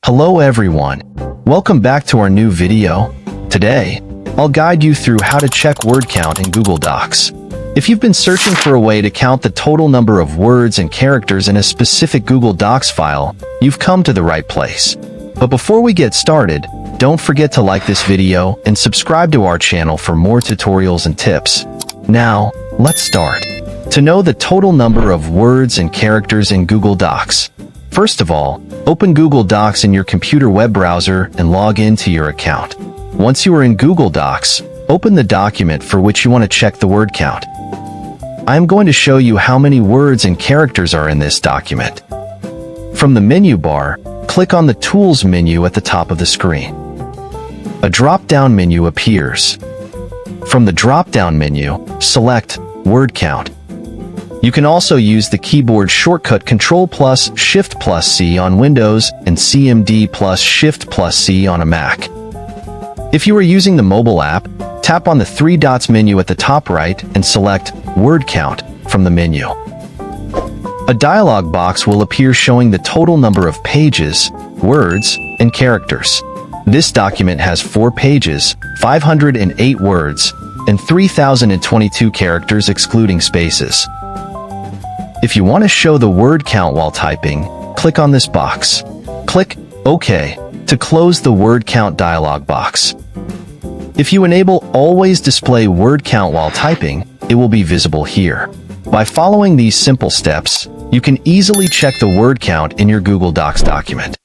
Hello everyone. Welcome back to our new video. Today, I'll guide you through how to check word count in Google Docs. If you've been searching for a way to count the total number of words and characters in a specific Google Docs file, you've come to the right place. But before we get started, don't forget to like this video and subscribe to our channel for more tutorials and tips. Now, let's start. To know the total number of words and characters in Google Docs, first of all, open Google Docs in your computer web browser and log into your account. Once you are in Google Docs, open the document for which you want to check the word count. I am going to show you how many words and characters are in this document. From the menu bar, click on the Tools menu at the top of the screen. A drop-down menu appears. From the drop-down menu, select Word Count. You can also use the keyboard shortcut Ctrl+Shift+C on Windows and CMD+Shift+C on a Mac. If you are using the mobile app, tap on the three dots menu at the top right and select Word Count from the menu. A dialog box will appear showing the total number of pages, words, and characters. This document has 4 pages, 508 words, and 3,022 characters excluding spaces. If you want to show the word count while typing, click on this box. Click OK to close the word count dialog box. If you enable Always Display Word Count while typing, it will be visible here. By following these simple steps, you can easily check the word count in your Google Docs document.